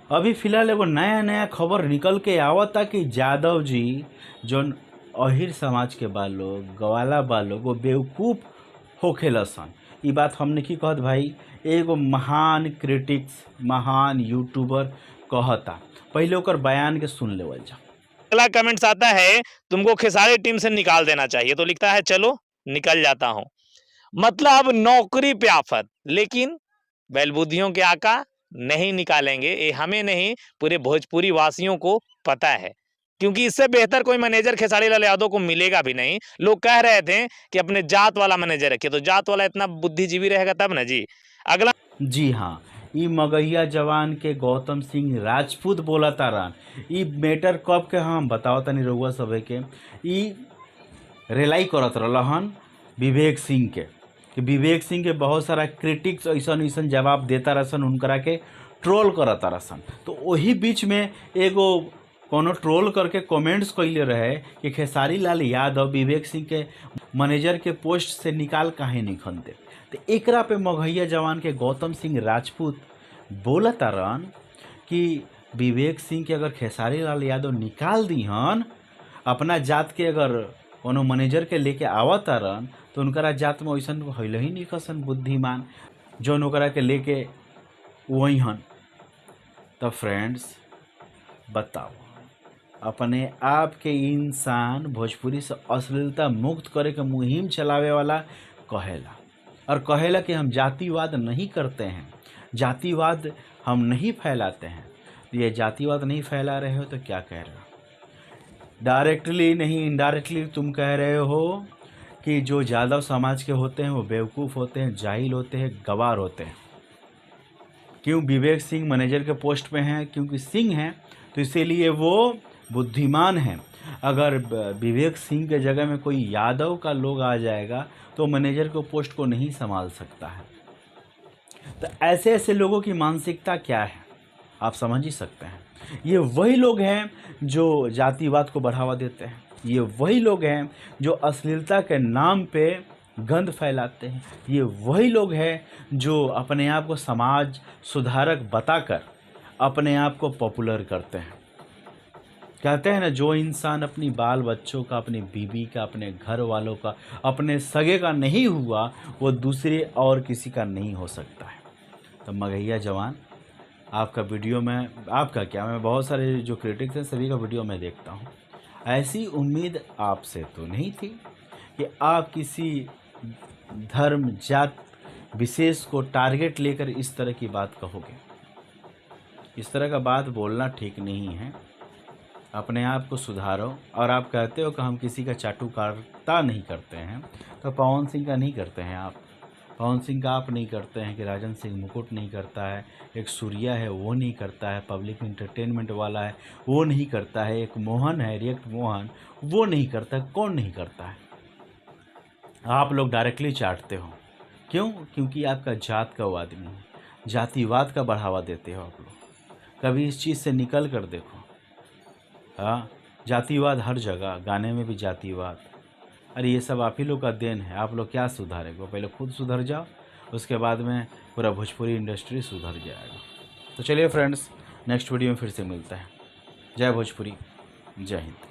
अभी फिलहाल एगो नया नया खबर निकल के आवता कि यादव जी जौन अहिर समाज के बा लोग, गवाला बा लोग, वो बेवकूफ़ होखेला सन। ई बात हमने की कहत भाई, एगो महान क्रिटिक्स, महान यूट्यूबर कहता। पहले ओकर बयान के सुन लेवल जा। अगला कमेंट्स आता है, तुमको खेसारी टीम से निकाल देना चाहिए, तो लिखता है चलो निकल जाता हूं। मतलब नौकरी पे आफत, लेकिन बैलबुद्धियों के आका नहीं निकालेंगे, ये हमें नहीं पूरे भोजपुरी वासियों को पता है, क्योंकि इससे बेहतर कोई मैनेजर खेसारी लाल यादव को मिलेगा भी नहीं। लोग कह रहे थे कि अपने जात वाला मैनेजर रखिए, तो जात वाला इतना बुद्धिजीवी रहेगा तब ना जी। अगला जी हाँ, ई मगहिया जवान के गौतम सिंह राजपूत बोला तारन। ई मैटर कब के हम बताओ तनी रउआ सभे के। ई रिलाई करत रहन विवेक सिंह के, कि विवेक सिंह के बहुत सारा क्रिटिक्स ऐसन ऐसन जवाब देता रहसन, उनकरा के ट्रोल करता रहसन। तो वही बीच में एगो कोनो ट्रोल करके कमेंट्स कइले रहे कि खेसारी लाल यादव विवेक सिंह के मैनेजर के पोस्ट से निकाल काहे नहीं खनते। तो एकरा पे मगहिया जवान के गौतम सिंह राजपूत बोलत रहन कि विवेक सिंह के अगर खेसारी लाल यादव निकाल दीहन, अपना जात के अगर कोनो मैनेजर के लेके आवत रहन, तो उनकरा जात में वैसन होल ही नहीं खसन बुद्धिमान जौन ओकरा के लेके वही हन। तो फ्रेंड्स बताओ, अपने आप के इंसान भोजपुरी से अश्लीलता मुक्त करे के मुहिम चलावे वाला कहेला, और कहेला कि हम जातिवाद नहीं करते हैं, जातिवाद हम नहीं फैलाते हैं। ये जातिवाद नहीं फैला रहे हो तो क्या कह रहे हो? डायरेक्टली नहीं इनडायरेक्टली तुम कह रहे हो कि जो यादव समाज के होते हैं वो बेवकूफ़ होते हैं, जाहिल होते हैं, गवार होते हैं। क्यों विवेक सिंह मैनेजर के पोस्ट पे हैं? क्योंकि सिंह हैं तो इसीलिए वो बुद्धिमान हैं। अगर विवेक सिंह के जगह में कोई यादव का लोग आ जाएगा तो मैनेजर को पोस्ट को नहीं संभाल सकता है। तो ऐसे ऐसे लोगों की मानसिकता क्या है आप समझ ही सकते हैं। ये वही लोग हैं जो जातिवाद को बढ़ावा देते हैं, ये वही लोग हैं जो अश्लीलता के नाम पे गंद फैलाते हैं, ये वही लोग हैं जो अपने आप को समाज सुधारक बताकर अपने आप को पॉपुलर करते हैं। कहते हैं ना, जो इंसान अपनी बाल बच्चों का, अपनी बीवी का, अपने घर वालों का, अपने सगे का नहीं हुआ, वो दूसरे और किसी का नहीं हो सकता है। तो मगहिया जवान, आपका वीडियो में, आपका क्या, मैं बहुत सारे जो क्रिटिक्स हैं सभी का वीडियो मैं देखता हूँ। ऐसी उम्मीद आपसे तो नहीं थी कि आप किसी धर्म जात विशेष को टारगेट लेकर इस तरह की बात कहोगे। इस तरह का बात बोलना ठीक नहीं है, अपने आप को सुधारो। और आप कहते हो कि हम किसी का चाटुकारिता नहीं करते हैं, तो पवन सिंह का नहीं करते हैं आप, पवन सिंह का आप नहीं करते हैं, कि राजन सिंह मुकुट नहीं करता है, एक सूर्या है वो नहीं करता है, पब्लिक इंटरटेनमेंट वाला है वो नहीं करता है, एक मोहन है रिएक्ट मोहन वो नहीं करता, कौन नहीं करता है? आप लोग डायरेक्टली चाटते हो। क्यों? क्योंकि आपका जात का वो आदमी है, जातिवाद का बढ़ावा देते हो आप लोग। कभी इस चीज़ से निकल कर देखो। हाँ, जातिवाद हर जगह, गाने में भी जातिवाद। अरे ये सब आप ही लोग का देन है। आप लोग क्या सुधारेंगे? पहले खुद सुधर जाओ, उसके बाद में पूरा भोजपुरी इंडस्ट्री सुधर जाएगा। तो चलिए फ्रेंड्स, नेक्स्ट वीडियो में फिर से मिलते हैं। जय भोजपुरी, जय हिंद।